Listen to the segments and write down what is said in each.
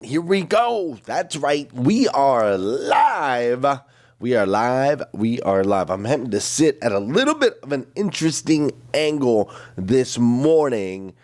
Here we go. That's right. We are live. We are live. I'm having to sit at a little bit of an interesting angle this morning,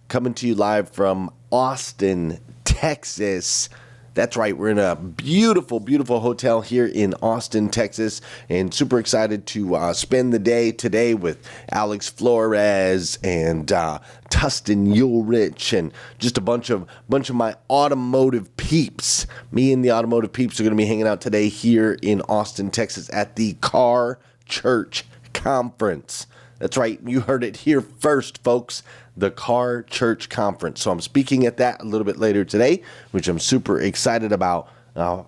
coming to you live from Austin, Texas. That's right. We're in a beautiful, beautiful hotel here in Austin, Texas, and super excited to spend the day today with Alex Flores and Tustin Ulrich and just a bunch of my automotive peeps. Me and the automotive peeps are going to be hanging out today here in Austin, Texas at the Car Church Conference. That's right. You heard it here first, folks. The Car Church Conference. So I'm speaking at that a little bit later today, which I'm super excited about.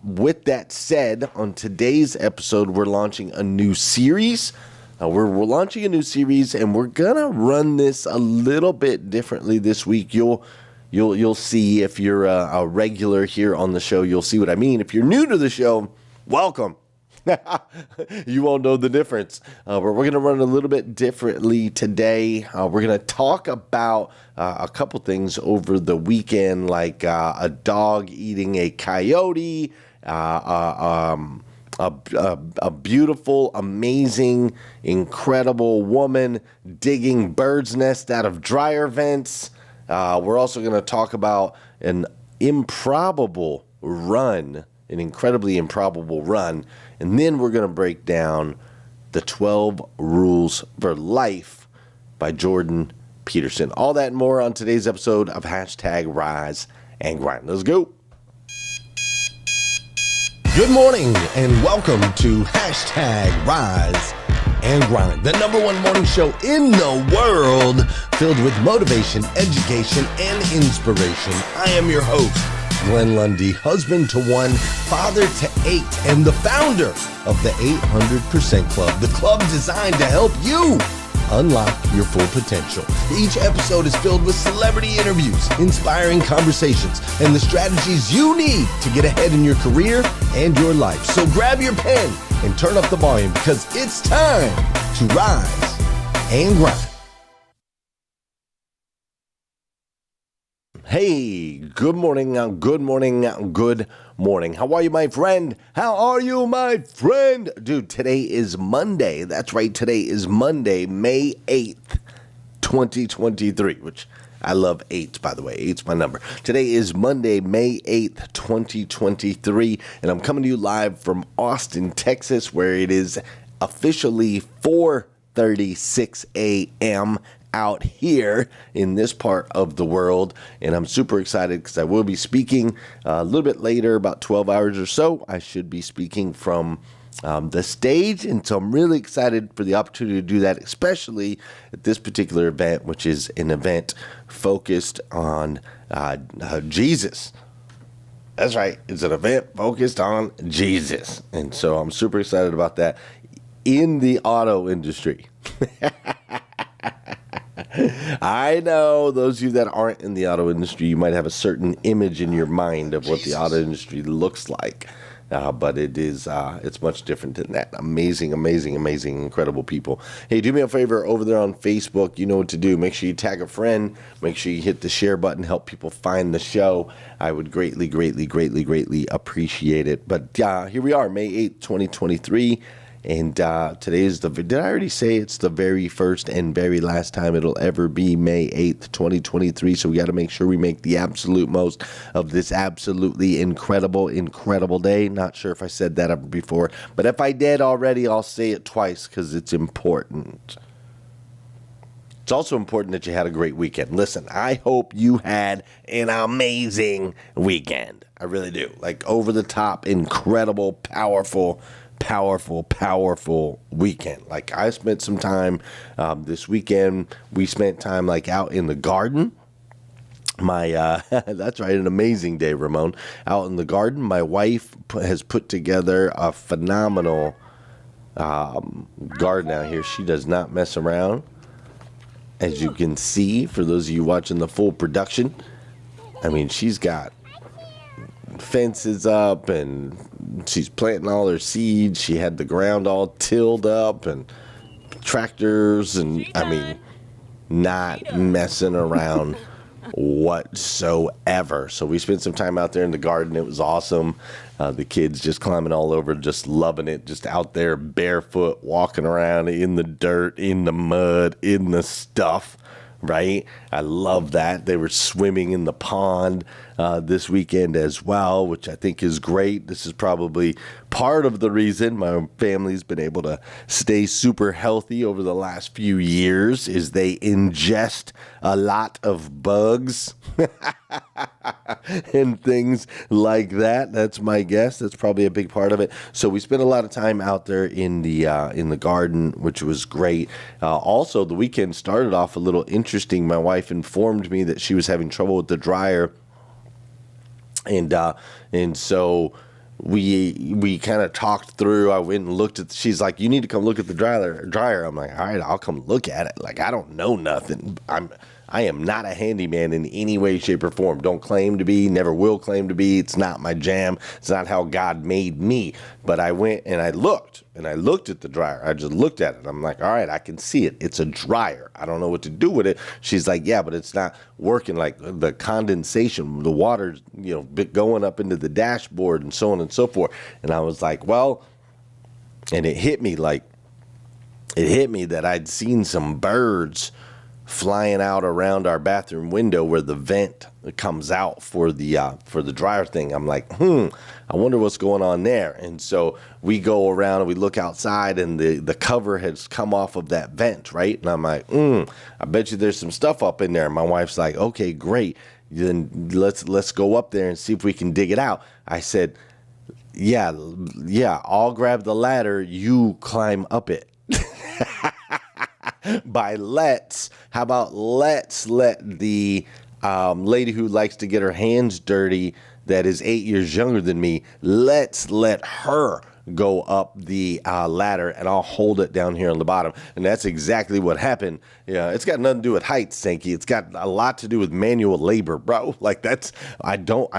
With that said, on today's episode, we're launching a new series. We're launching a new series, and we're gonna run this a little bit differently this week. You'll see if you're a regular here on the show. You'll see what I mean. If you're new to the show, welcome. You won't know the difference. But we're going to run a little bit differently today. We're going to talk about a couple things over the weekend, like a dog eating a coyote, a beautiful, amazing, incredible woman digging bird's nest out of dryer vents. We're also going to talk about an incredibly improbable run. And then we're going to break down the 12 Rules for Life by Jordan Peterson. All that and more on today's episode of Hashtag Rise and Grind. Let's go. Good morning and welcome to Hashtag Rise and Grind, the number one morning show in the world filled with motivation, education, and inspiration. I am your host, Glenn Lundy, husband to one, father to eight, and the founder of the 800% Club, the club designed to help you unlock your full potential. Each episode is filled with celebrity interviews, inspiring conversations, and the strategies you need to get ahead in your career and your life. So grab your pen and turn up the volume because it's time to rise and grind. Hey, good morning. How are you, my friend? Dude, today is Monday. That's right, today is Monday, May 8th, 2023, which I love 8s, by the way. 8's my number. Today is Monday, May 8th, 2023, and I'm coming to you live from Austin, Texas, where it is officially 4:36 a.m., out here in this part of the world, and I'm super excited because I will be speaking a little bit later, about 12 hours or so. I should be speaking from the stage, and so I'm really excited for the opportunity to do that, especially at this particular event, which is an event focused on Jesus. That's right, it's an event focused on Jesus, and so I'm super excited about that in the auto industry. I know those of you that aren't in the auto industry, you might have a certain image in your mind of what the auto industry looks like, but it's much different than that. Amazing, incredible people. Hey, do me a favor over there on Facebook. You know what to do. Make sure you tag a friend. Make sure you hit the share button. Help people find the show. I would greatly appreciate it. But here we are, May 8th, 2023. And today is did I already say it's the very first and very last time it'll ever be May 8th, 2023? So we got to make sure we make the absolute most of this absolutely incredible day. Not sure if I said that before, but if I did already, I'll say it twice because it's important. It's also important that you had a great weekend. Listen, I hope you had an amazing weekend. I really do. Like over the top, incredible, powerful weekend. Like I spent some time this weekend. We spent time like out in the garden. That's right, an amazing day, Ramon. Out in the garden, my wife has put together a phenomenal garden out here. She does not mess around, as you can see. For those of you watching the full production, I mean, she's got fences up and she's planting all her seeds. She had the ground all tilled up and tractors, and I mean, not messing around whatsoever. So we spent some time out there in the garden. It was awesome. The kids just climbing all over, just loving it, just out there barefoot, walking around in the dirt, in the mud, in the stuff. Right? I love that. They were swimming in the pond this weekend as well, which I think is great. This is probably part of the reason my family's been able to stay super healthy over the last few years is they ingest a lot of bugs and things like that. That's my guess. That's probably a big part of it. So we spent a lot of time out there in the garden, which was great. Also, the weekend started off a little interesting. My wife informed me that she was having trouble with the dryer, and so we kind of talked through. I went and looked at. She's like, "You need to come look at the dryer." I'm like, "All right, I'll come look at it." Like, I don't know nothing. I am not a handyman in any way, shape, or form. Don't claim to be, never will claim to be. It's not my jam. It's not how God made me. But I went and I looked at the dryer. I just looked at it. I'm like, all right, I can see it. It's a dryer. I don't know what to do with it. She's like, yeah, but it's not working. Like the condensation, the water's, going up into the dashboard and so on and so forth. And I was like, well, and it hit me that I'd seen some birds flying out around our bathroom window where the vent comes out for the dryer thing. I'm like, I wonder what's going on there. And so we go around and we look outside, and the cover has come off of that vent, right? And I'm like, I bet you there's some stuff up in there. And my wife's like, okay, great. Then let's go up there and see if we can dig it out. I said, yeah, I'll grab the ladder. You climb up it. How about let's let the lady who likes to get her hands dirty, that is 8 years younger than me, let's let her go up the ladder, and I'll hold it down here on the bottom. And that's exactly what happened. Yeah, it's got nothing to do with height, Sankey. It's got a lot to do with manual labor, bro. Like I don't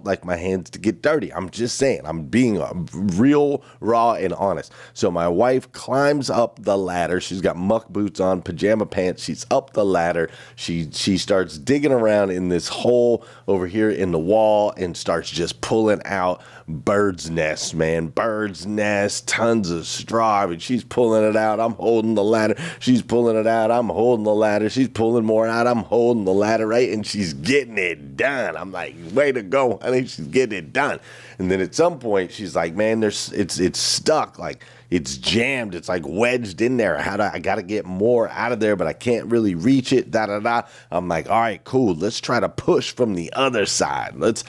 like my hands to get dirty. I'm just saying, I'm being real, raw, and honest. So my wife climbs up the ladder. She's got muck boots on, pajama pants. She's up the ladder. She starts digging around in this hole over here in the wall and starts just pulling out bird's nests, man. Bird's nest, tons of straw. I mean, she's pulling it out. I'm holding the ladder. She's pulling it out. I'm holding the ladder. She's pulling more out. I'm holding the ladder, right? And she's getting it done. I'm like, way to go. I think she's getting it done. And then at some point, she's like, man, it's stuck. Like, it's jammed. It's like wedged in there. I got to get more out of there, but I can't really reach it. I'm like, all right, cool. Let's try to push from the other side. Let's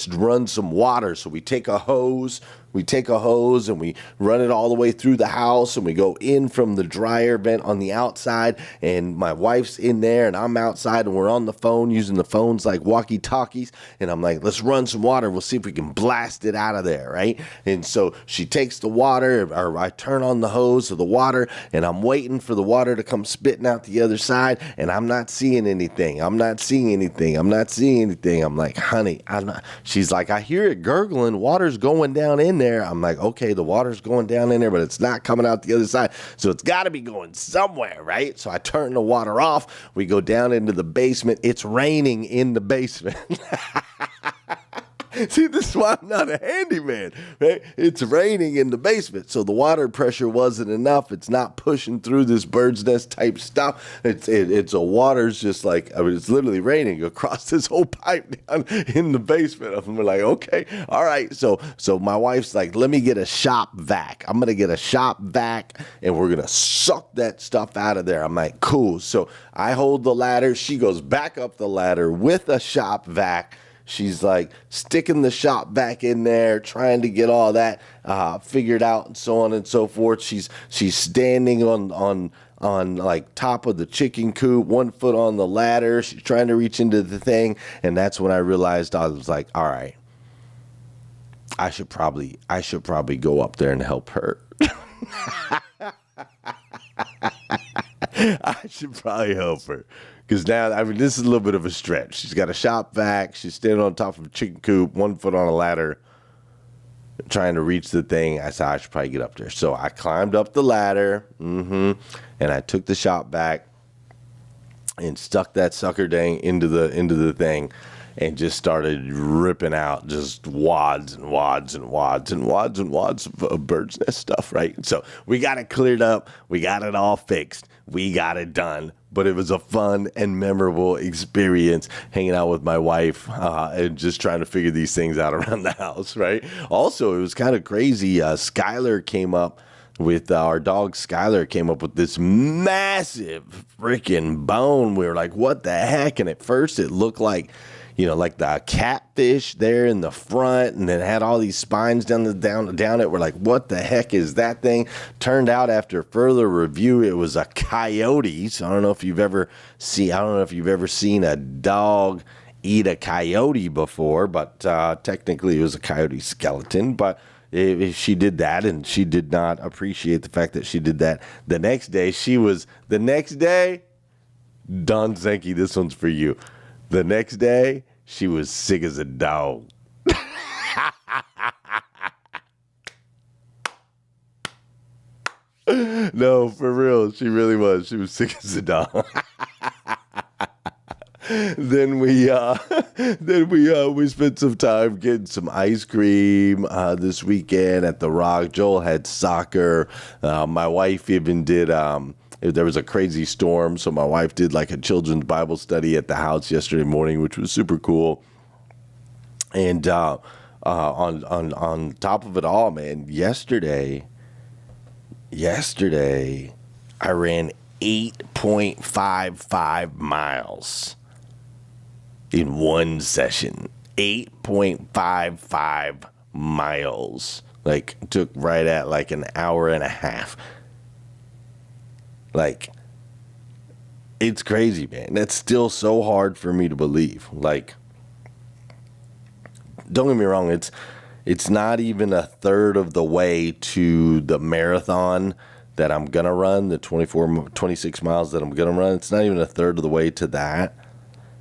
run some water. So we take a hose. And we run it all the way through the house, and we go in from the dryer vent on the outside, and my wife's in there and I'm outside, and we're on the phone using the phones like walkie-talkies, and I'm like, let's run some water. We'll see if we can blast it out of there, right? And so she takes the water, or I turn on the hose of the water, and I'm waiting for the water to come spitting out the other side, and I'm not seeing anything. I'm like, honey, I'm not. She's like, I hear it gurgling. Water's going down in there. I'm like, okay, the water's going down in there, but it's not coming out the other side. So it's got to be going somewhere, right? So I turn the water off. We go down into the basement. It's raining in the basement. See, this is why I'm not a handyman, right? It's raining in the basement, so the water pressure wasn't enough. It's not pushing through this bird's nest type stuff. It's a water's just like, it's literally raining across this whole pipe down in the basement. I'm like, okay, all right. So my wife's like, let me get a shop vac. I'm gonna get a shop vac, and we're gonna suck that stuff out of there. I'm like, cool. So I hold the ladder. She goes back up the ladder with a shop vac. She's like sticking the shop back in there, trying to get all that figured out and so on and so forth. She's standing on like top of the chicken coop, 1 foot on the ladder. She's trying to reach into the thing. And that's when I realized, I was like, all right, I should probably go up there and help her. I should probably help her. Because now, I mean, this is a little bit of a stretch. She's got a shop vac. She's standing on top of a chicken coop, 1 foot on a ladder, trying to reach the thing. I said, I should probably get up there. So I climbed up the ladder, and I took the shop vac, and stuck that sucker dang into the thing and just started ripping out just wads and wads and wads and wads and wads of bird's nest stuff, right? So we got it cleared up. We got it all fixed. We got it done. But it was a fun and memorable experience hanging out with my wife and just trying to figure these things out around the house, right? Also, it was kind of crazy. Skylar came up with our dog Skylar came up with this massive freaking bone. We were like, what the heck? And at first it looked like, like the catfish there in the front, and then it had all these spines down it. We're like, what the heck is that thing? Turned out after further review, it was a coyote. So I don't know if you've ever seen a dog eat a coyote before, but technically it was a coyote skeleton. But she did that, and she did not appreciate the fact that she did that. The next day, Don Zenke, this one's for you. The next day, she was sick as a dog. No, for real, she really was. She was sick as a dog. Then we spent some time getting some ice cream this weekend at the Rock. Joel had soccer. My wife even did. There was a crazy storm, so my wife did like a children's Bible study at the house yesterday morning, which was super cool. And on top of it all, man, yesterday I ran 8.55 miles in one session. 8.55 miles. Like, took right at like an hour and a half. Like, it's crazy, man. That's still so hard for me to believe. Like, don't get me wrong, it's not even a third of the way to the marathon that I'm going to run, the 26 miles that I'm going to run. It's not even a third of the way to that.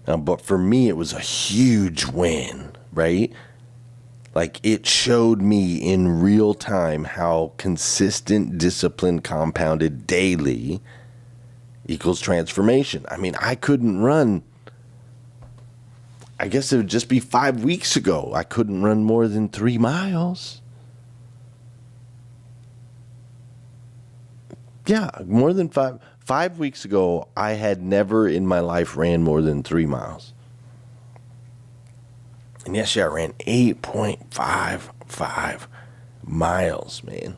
But for me, it was a huge win, right? Like, it showed me in real time how consistent discipline compounded daily equals transformation. I mean, I couldn't run. I guess it would just be 5 weeks ago. I couldn't run more than 3 miles. Yeah, more than 5. 5 weeks ago, I had never in my life ran more than 3 miles. And yesterday I ran 8.55 miles, man.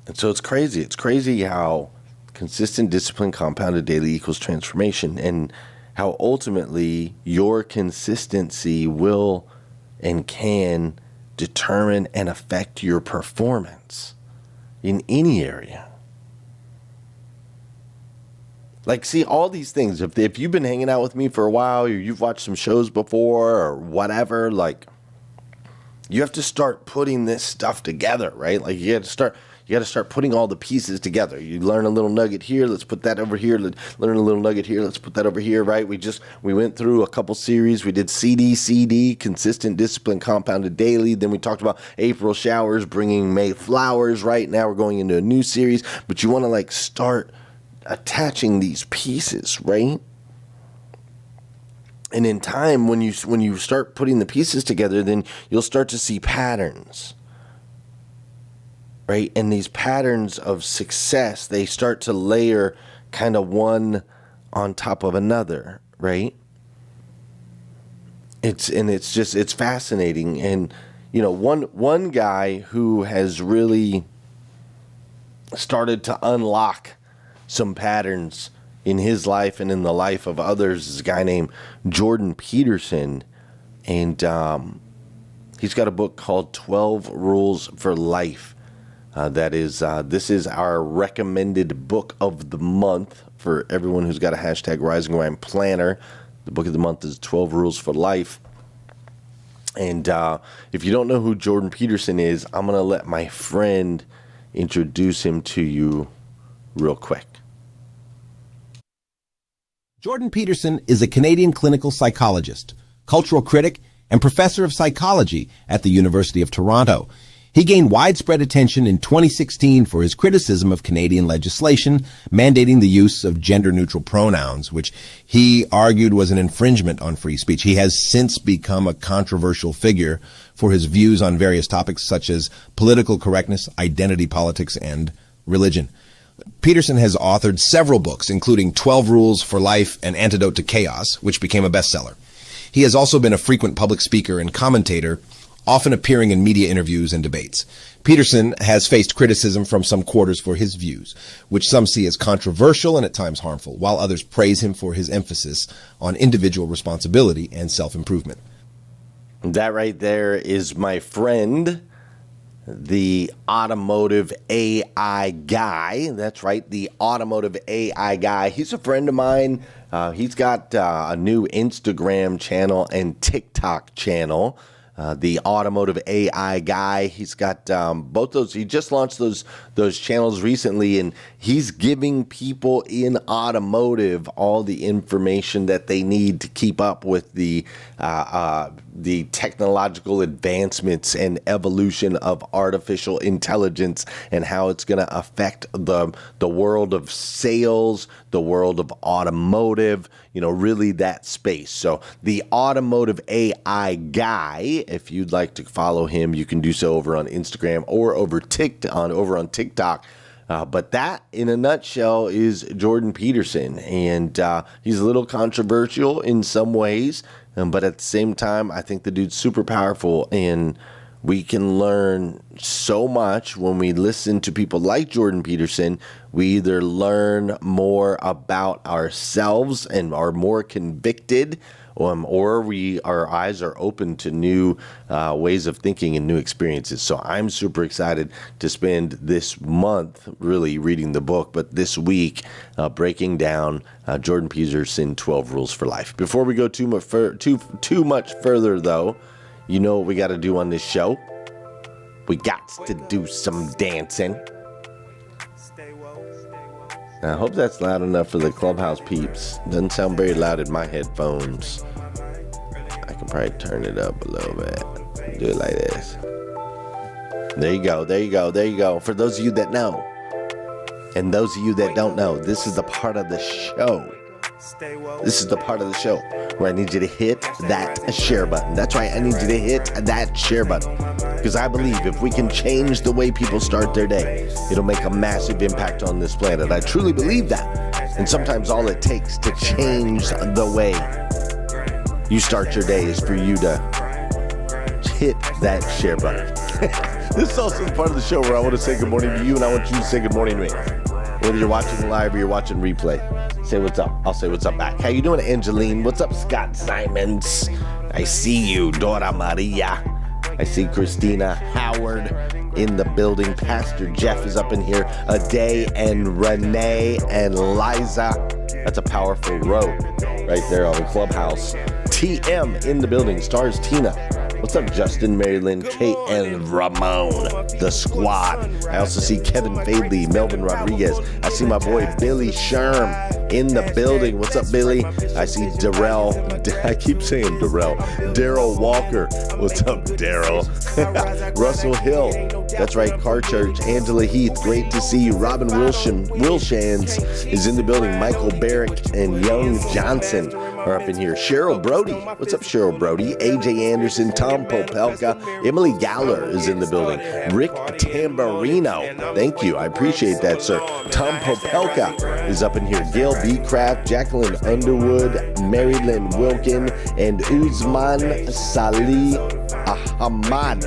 And so it's crazy. It's crazy how consistent discipline compounded daily equals transformation, and how ultimately your consistency will and can determine and affect your performance in any area. Like, see, all these things, if you've been hanging out with me for a while, or you've watched some shows before or whatever, like, you have to start putting this stuff together, right? Like, you got to start putting all the pieces together. You learn a little nugget here, let's put that over here. Learn a little nugget here, let's put that over here, right? We went through a couple series. We did CD, consistent discipline compounded daily. Then we talked about April showers bringing May flowers, right? Now we're going into a new series, but you want to like start attaching these pieces, right? And in time, when you start putting the pieces together, then you'll start to see patterns, right? And these patterns of success, they start to layer kind of one on top of another, right? It's fascinating. And, one guy who has really started to unlock some patterns in his life and in the life of others is a guy named Jordan Peterson. And he's got a book called 12 Rules for Life. This is our recommended book of the month for everyone who's got a hashtag Rising Grind planner. The book of the month is 12 Rules for Life. And if you don't know who Jordan Peterson is, I'm going to let my friend introduce him to you real quick. Jordan Peterson is a Canadian clinical psychologist, cultural critic, and professor of psychology at the University of Toronto. He gained widespread attention in 2016 for his criticism of Canadian legislation mandating the use of gender-neutral pronouns, which he argued was an infringement on free speech. He has since become a controversial figure for his views on various topics such as political correctness, identity politics, and religion. Peterson has authored several books, including 12 Rules for Life and Antidote to Chaos, which became a bestseller. He has also been a frequent public speaker and commentator, often appearing in media interviews and debates. Peterson has faced criticism from some quarters for his views, which some see as controversial and at times harmful, while others praise him for his emphasis on individual responsibility and self-improvement. That right there is my friend, the automotive AI guy. That's right, the automotive AI guy. He's a friend of mine. He's got a new Instagram channel and TikTok channel. The automotive AI guy. He's got both those. He just launched those channels recently, and he's giving people in automotive all the information that they need to keep up with the technological advancements and evolution of artificial intelligence and how it's going to affect the world of sales, the world of automotive, really that space. So the automotive AI guy, if you'd like to follow him, you can do so over on Instagram or over on TikTok. But that, in a nutshell, is Jordan Peterson. And he's a little controversial in some ways, but at the same time, I think the dude's super powerful. And we can learn so much when we listen to people like Jordan Peterson. We either learn more about ourselves and are more convicted, or our eyes are open to new ways of thinking and new experiences. So I'm super excited to spend this month really reading the book, but this week breaking down Jordan Peterson 12 Rules for Life. Before we go too much further, though, you know what we got to do on this show? We got to do some dancing. I hope that's loud enough for the Clubhouse peeps. Doesn't sound very loud in my headphones. I can probably turn it up a little bit. Do it like this. There you go, there you go, there you go. For those of you that know, and those of you that don't know, this is the part of the show. This is the part of the show where I need you to hit that share button. That's right, I need you to hit that share button. Because I believe if we can change the way people start their day, it'll make a massive impact on this planet. I truly believe that. And sometimes all it takes to change the way you start your day is for you to hit that share button. This is also the part of the show where I want to say good morning to you, and I want you to say good morning to me. Whether you're watching live or you're watching replay, say what's up. I'll say what's up back. How you doing, Angeline? What's up, Scott Simons? I see you, Dora Maria. I see Christina Howard in the building. Pastor Jeff is up in here. Aday and Renee and Liza. That's a powerful row right there on Clubhouse. TM in the building. Stars Tina. What's up, Justin, Marilyn, Kate, and Ramon, the squad. I also see Kevin Fadley, Melvin Rodriguez. I see my boy Billy Sherm in the building. What's up, Billy? I see Darrell. I keep saying Darrell. Daryl Walker. What's up, Daryl? Russell Hill. That's right, Car Church. Angela Heath. Great to see you. Robin Wilshans is in the building. Michael Barrick and Young Johnson are up in here. Cheryl Brody. What's up, Cheryl Brody? AJ Anderson, Tom Popelka. Emily Galler is in the building. Rick Tamburino. Thank you. I appreciate that, sir. Tom Popelka is up in here. Gail B. Craft, Jacqueline Underwood, Marilyn Wilkin, and Uzman Salih Ahmad.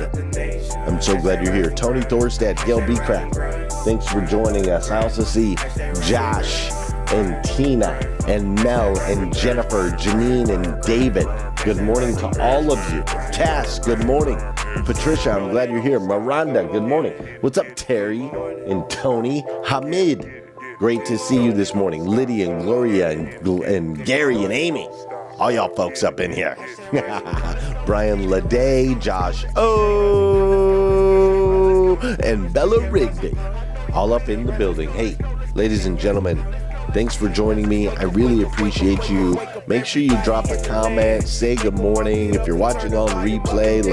I'm so glad you're here. Tony Thorstad, Gail B. Craft. Thanks for joining us. I also see Josh and Tina and Mel and Jennifer, Janine and David. Good morning to all of you. Cass, good morning. Patricia, I'm glad you're here. Miranda, good morning. What's up, Terry and Tony? Hamid, great to see you this morning. Lydia and Gloria and Gary and Amy. All y'all folks up in here. Brian Leday, Josh O, and Bella Rigby. All up in the building. Hey, ladies and gentlemen, Thanks for joining me. I really appreciate you. Make sure you drop a comment, say good morning. If you're watching on replay,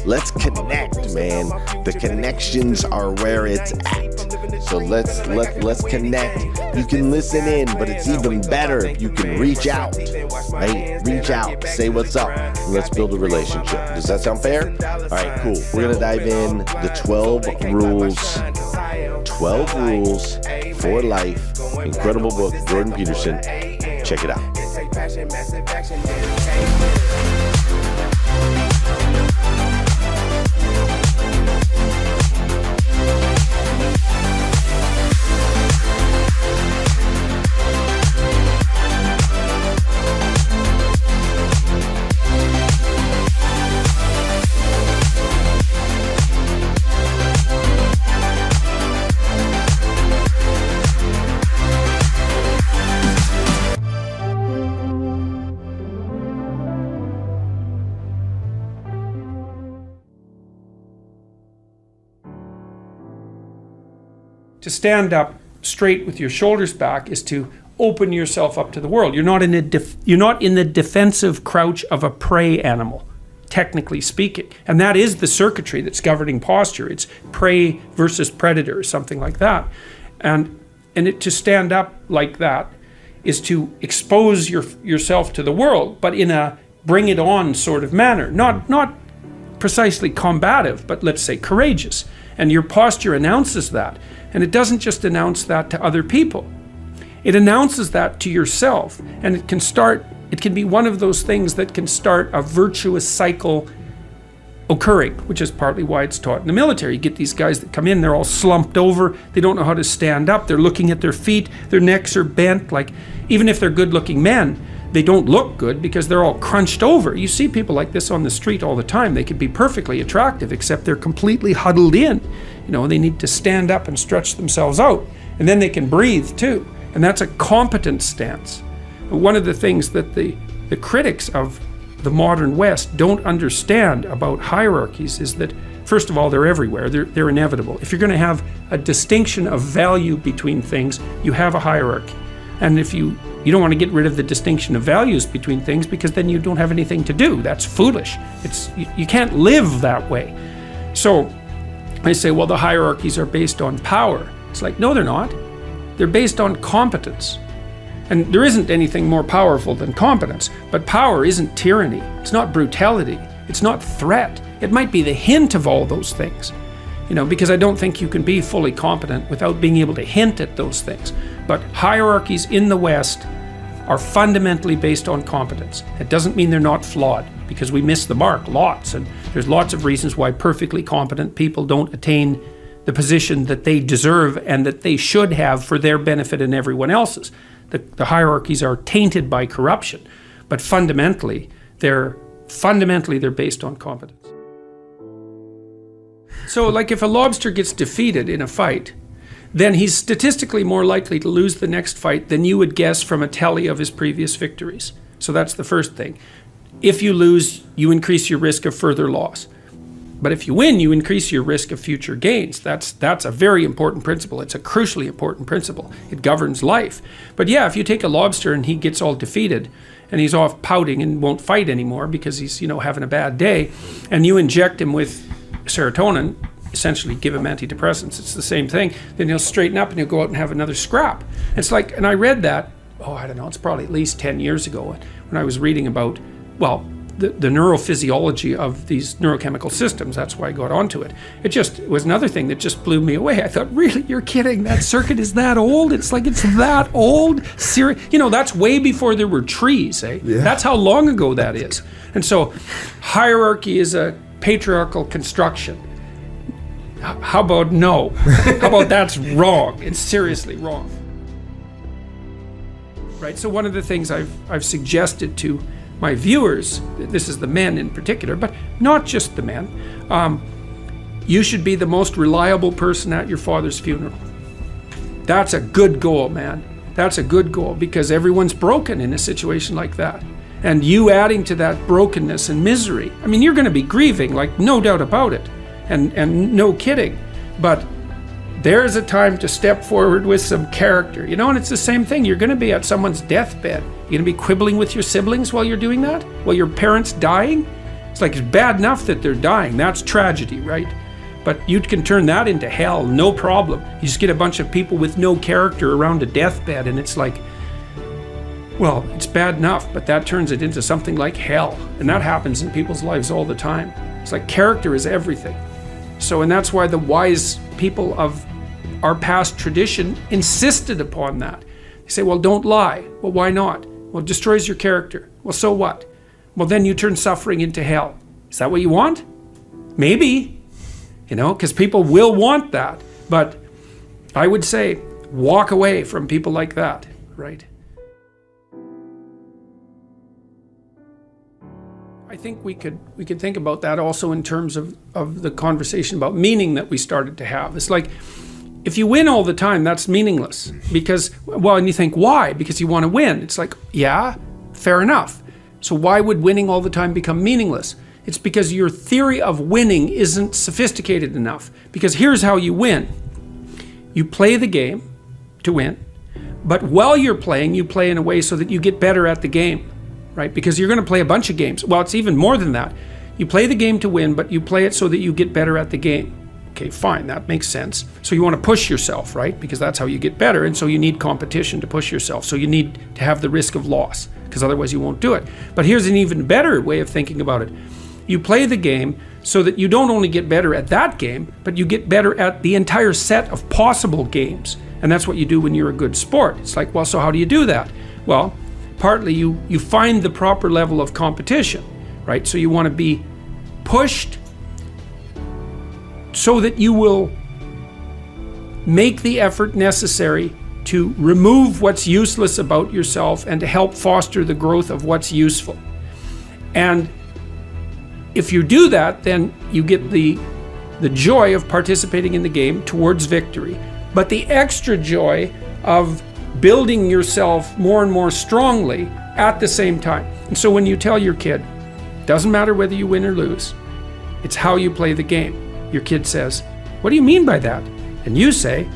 let's connect, man. The connections are where it's at. So let's connect. You can listen in, but it's even better if you can reach out, right? Reach out, say what's up, and let's build a relationship. Does that sound fair? All right, cool. We're going to dive in the 12 rules for life. Incredible book, Jordan Peterson. Check it out. To stand up straight with your shoulders back is to open yourself up to the world. You're not in the defensive crouch of a prey animal, technically speaking. And that is the circuitry that's governing posture. It's prey versus predator, something like that. And to stand up like that is to expose yourself to the world, but in a bring it on sort of manner. Not precisely combative, but let's say courageous. And your posture announces that. And it doesn't just announce that to other people. It announces that to yourself. And it can be one of those things that can start a virtuous cycle occurring, which is partly why it's taught in the military. You get these guys that come in, they're all slumped over, they don't know how to stand up, they're looking at their feet, their necks are bent. Like, even if they're good-looking men, they don't look good because they're all crunched over. You see people like this on the street all the time. They could be perfectly attractive, except they're completely huddled in. They need to stand up and stretch themselves out. And then they can breathe too. And that's a competent stance. One of the things that the critics of the modern West don't understand about hierarchies is that, first of all, they're everywhere. They're inevitable. If you're going to have a distinction of value between things, you have a hierarchy. And if you don't want to get rid of the distinction of values between things, because then you don't have anything to do. That's foolish. You can't live that way. So I say, well, the hierarchies are based on power. It's like, no, they're not. They're based on competence. And there isn't anything more powerful than competence. But power isn't tyranny. It's not brutality. It's not threat. It might be the hint of all those things. Because I don't think you can be fully competent without being able to hint at those things. But hierarchies in the West are fundamentally based on competence. It doesn't mean they're not flawed, because we miss the mark lots. And there's lots of reasons why perfectly competent people don't attain the position that they deserve and that they should have for their benefit and everyone else's. The hierarchies are tainted by corruption, but fundamentally they're based on competence. So like if a lobster gets defeated in a fight, then he's statistically more likely to lose the next fight than you would guess from a tally of his previous victories. So that's the first thing. If you lose, you increase your risk of further loss. But if you win, you increase your risk of future gains. That's a very important principle. It's a crucially important principle. It governs life. But yeah, if you take a lobster and he gets all defeated and he's off pouting and won't fight anymore because he's, having a bad day, and you inject him with serotonin, essentially give him antidepressants, it's the same thing, then he'll straighten up and he'll go out and have another scrap. It's like, and I read that, I don't know, it's probably at least 10 years ago when I was reading about, the neurophysiology of these neurochemical systems. That's why I got onto it. It was another thing that just blew me away. I thought, really, you're kidding? That circuit is that old? It's that old? That's way before there were trees, eh? Yeah. That's how long ago that is. And so hierarchy is a patriarchal construction. How about no? How about that's wrong? It's seriously wrong. Right, so one of the things I've suggested to my viewers, this is the men in particular, but not just the men, you should be the most reliable person at your father's funeral. That's a good goal, man. That's a good goal, because everyone's broken in a situation like that. And you adding to that brokenness and misery, you're going to be grieving, like no doubt about it, and no kidding. But there's a time to step forward with some character. And it's the same thing. You're going to be at someone's deathbed. You're going to be quibbling with your siblings while you're doing that? While your parents dying? It's like, it's bad enough that they're dying. That's tragedy, right? But you can turn that into hell, no problem. You just get a bunch of people with no character around a deathbed, and it's like, well, it's bad enough, but that turns it into something like hell. And that happens in people's lives all the time. It's like, character is everything. So, and that's why the wise people of our past tradition insisted upon that. They say, well, don't lie. Well, why not? Well, it destroys your character. Well, so what? Well, then you turn suffering into hell. Is that what you want? Maybe, because people will want that. But I would say, walk away from people like that, right? I think we could think about that also in terms of the conversation about meaning that we started to have. It's like, if you win all the time, that's meaningless. Because, and you think, why? Because you want to win. It's like, yeah, fair enough. So why would winning all the time become meaningless? It's because your theory of winning isn't sophisticated enough. Because here's how you win. You play the game to win, but while you're playing, you play in a way so that you get better at the game, right? Because you're going to play a bunch of games. Well, it's even more than that. You play the game to win, but you play it so that you get better at the game. Okay, fine, that makes sense. So you want to push yourself, right? Because that's how you get better, and so you need competition to push yourself. So you need to have the risk of loss, because otherwise you won't do it. But here's an even better way of thinking about it. You play the game so that you don't only get better at that game, but you get better at the entire set of possible games. And that's what you do when you're a good sport. It's like, well, so how do you do that? Well, partly you find the proper level of competition, right? So you want to be pushed so that you will make the effort necessary to remove what's useless about yourself and to help foster the growth of what's useful. And if you do that, then you get the joy of participating in the game towards victory, but the extra joy of building yourself more and more strongly at the same time. And so when you tell your kid, doesn't matter whether you win or lose, it's how you play the game. Your kid says, what do you mean by that? And you say,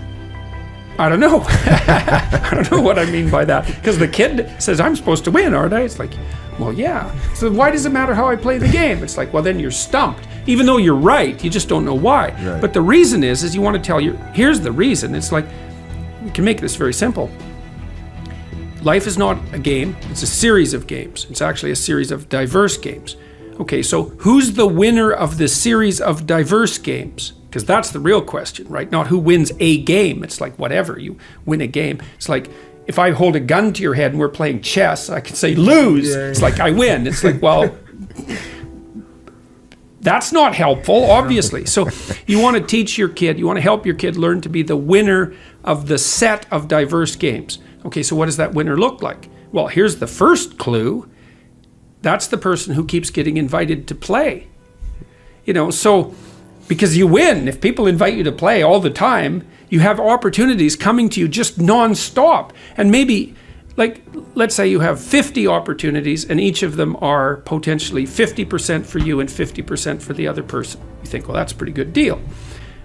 I don't know. I don't know what I mean by that. Because the kid says, I'm supposed to win, aren't I? It's like, well, yeah. So why does it matter how I play the game? It's like, well, then you're stumped. Even though you're right, you just don't know why. Right. But the reason is you want to tell here's the reason. It's like, we can make this very simple. Life is not a game. It's a series of games. It's actually a series of diverse games. Okay, so who's the winner of the series of diverse games? Because that's the real question, right? Not who wins a game. It's like, whatever, you win a game. It's like, if I hold a gun to your head and we're playing chess, I can say lose. Yeah. It's like, I win. It's like, well, that's not helpful, obviously. So you want to teach your kid, you want to help your kid learn to be the winner of the set of diverse games. Okay, so what does that winner look like? Well, here's the first clue. That's the person who keeps getting invited to play. So because you win. If people invite you to play all the time, you have opportunities coming to you just nonstop. And maybe, like, let's say you have 50 opportunities and each of them are potentially 50% for you and 50% for the other person. You think, well, that's a pretty good deal.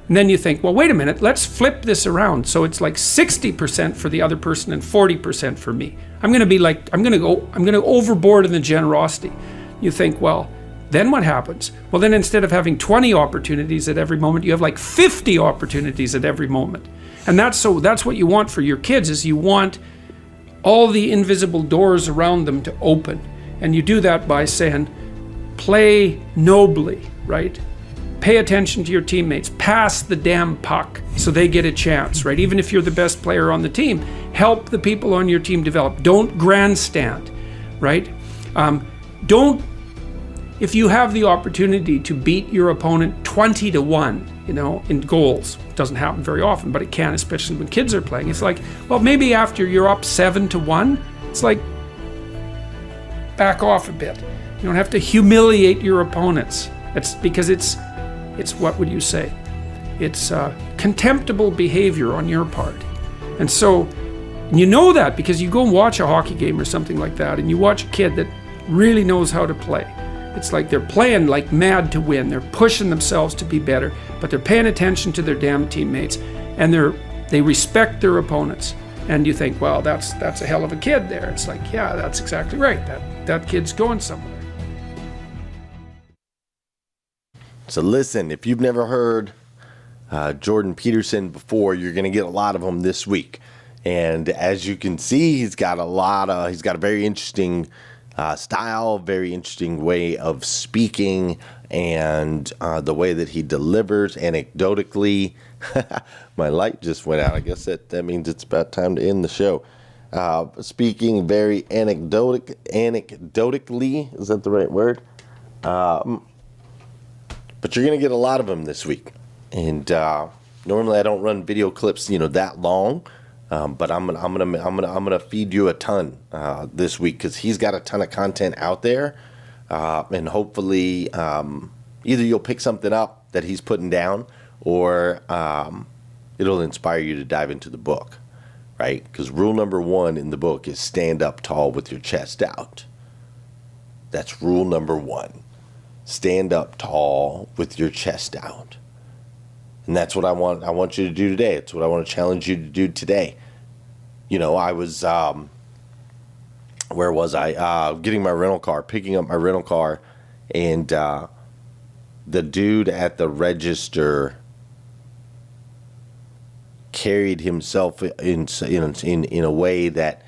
And then you think, well, wait a minute, let's flip this around. So it's like 60% for the other person and 40% for me. I'm going to go overboard in the generosity. You think, well, then what happens? Well, then instead of having 20 opportunities at every moment, you have like 50 opportunities at every moment. And that's what you want for your kids, is you want all the invisible doors around them to open. And you do that by saying, play nobly, right? Pay attention to your teammates. Pass the damn puck so they get a chance, right? Even if you're the best player on the team, help the people on your team develop. Don't grandstand, right? If you have the opportunity to beat your opponent 20-1, in goals, it doesn't happen very often, but it can, especially when kids are playing. It's like, well, maybe after you're up 7-1, it's like, back off a bit. You don't have to humiliate your opponents. It's because it's what would you say? It's contemptible behavior on your part. And so you know that because you go and watch a hockey game or something like that, and you watch a kid that really knows how to play. It's like they're playing like mad to win. They're pushing themselves to be better, but they're paying attention to their damn teammates. and they respect their opponents. And you think, well, that's a hell of a kid there. It's like, yeah, that's exactly right. That kid's going somewhere. So listen, if you've never heard Jordan Peterson before, you're going to get a lot of them this week. And as you can see, he's got a very interesting style, very interesting way of speaking, and the way that he delivers anecdotically. My light just went out. I guess that means it's about time to end the show. Speaking very anecdotically, is that the right word? But you're going to get a lot of them this week. And normally I don't run video clips, that long. But I'm gonna feed you a ton this week, because he's got a ton of content out there, and hopefully either you'll pick something up that he's putting down, or it'll inspire you to dive into the book, right? Because rule number 1 in the book is stand up tall with your chest out. That's rule number 1. Stand up tall with your chest out. And that's what I want you to do today. It's what I want to challenge you to do today. I was, where was I? Picking up my rental car, and the dude at the register carried himself in a way that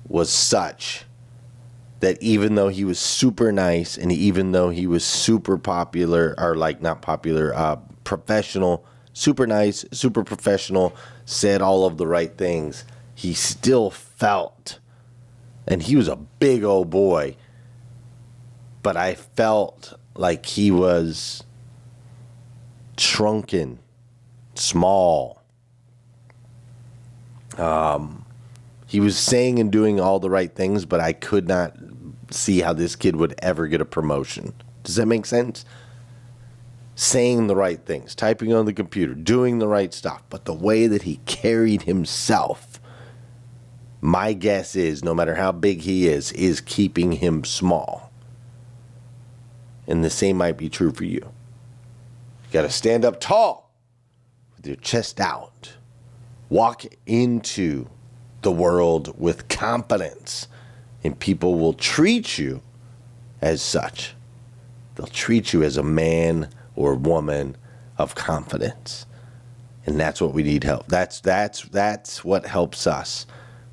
was such that even though he was super nice, and even though he was super popular, or not popular, professional, super nice, super professional, said all of the right things, he still felt, and he was a big old boy, but I felt like he was shrunken, small. He was saying and doing all the right things, but I could not see how this kid would ever get a promotion. Does that make sense? Saying the right things, typing on the computer, doing the right stuff, but the way that he carried himself, my guess is, no matter how big he is keeping him small. And the same might be true for you. You got to stand up tall with your chest out. Walk into the world with confidence, and people will treat you as such. They'll treat you as a man or woman of confidence. And that's what we need help. That's what helps us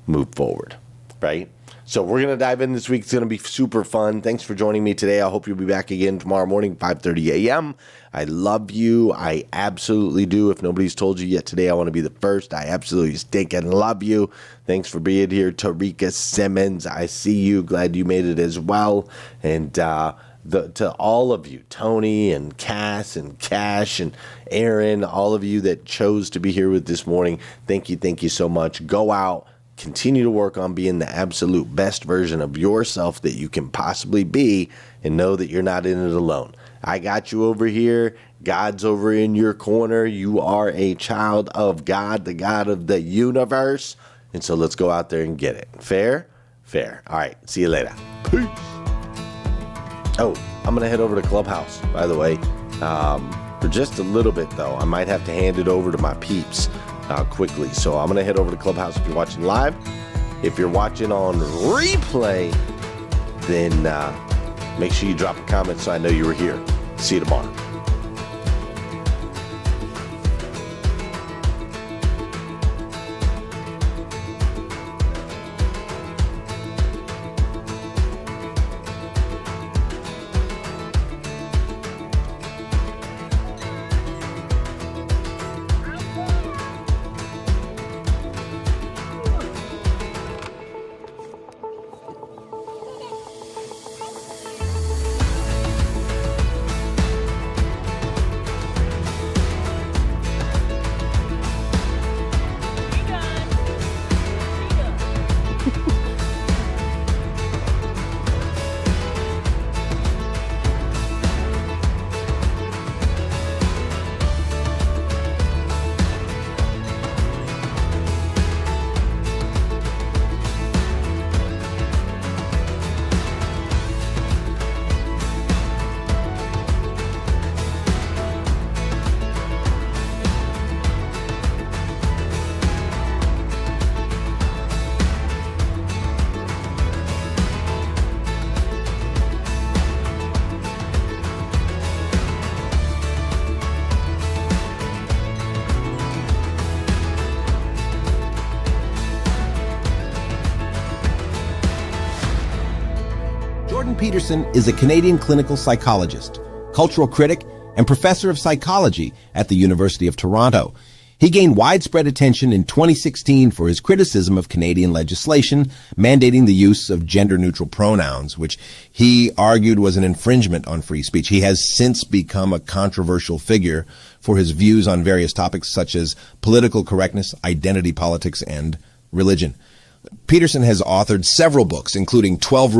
move forward, right? So we're going to dive in this week. It's going to be super fun. Thanks for joining me today. I hope you'll be back again tomorrow morning, 5:30 a.m. I love you. I absolutely do. If nobody's told you yet today, I want to be the first. I absolutely stink and love you. Thanks for being here, Tarika Simmons. I see you. Glad you made it as well. And to all of you, Tony and Cass and Cash and Aaron, all of you that chose to be here with this morning, thank you so much. Go out. Continue to work on being the absolute best version of yourself that you can possibly be, and know that you're not in it alone. I got you over here. God's over in your corner. You are a child of God, the God of the universe. And so let's go out there and get it. Fair? Fair. All right. See you later. Peace. Oh, I'm going to head over to Clubhouse, by the way. For just a little bit, though. I might have to hand it over to my peeps quickly. So I'm going to head over to Clubhouse if you're watching live. If you're watching on replay, then make sure you drop a comment so I know you were here. See you tomorrow. Peterson is a Canadian clinical psychologist, cultural critic, and professor of psychology at the University of Toronto. He gained widespread attention in 2016 for his criticism of Canadian legislation mandating the use of gender-neutral pronouns, which he argued was an infringement on free speech. He has since become a controversial figure for his views on various topics such as political correctness, identity politics, and religion. Peterson has authored several books, including 12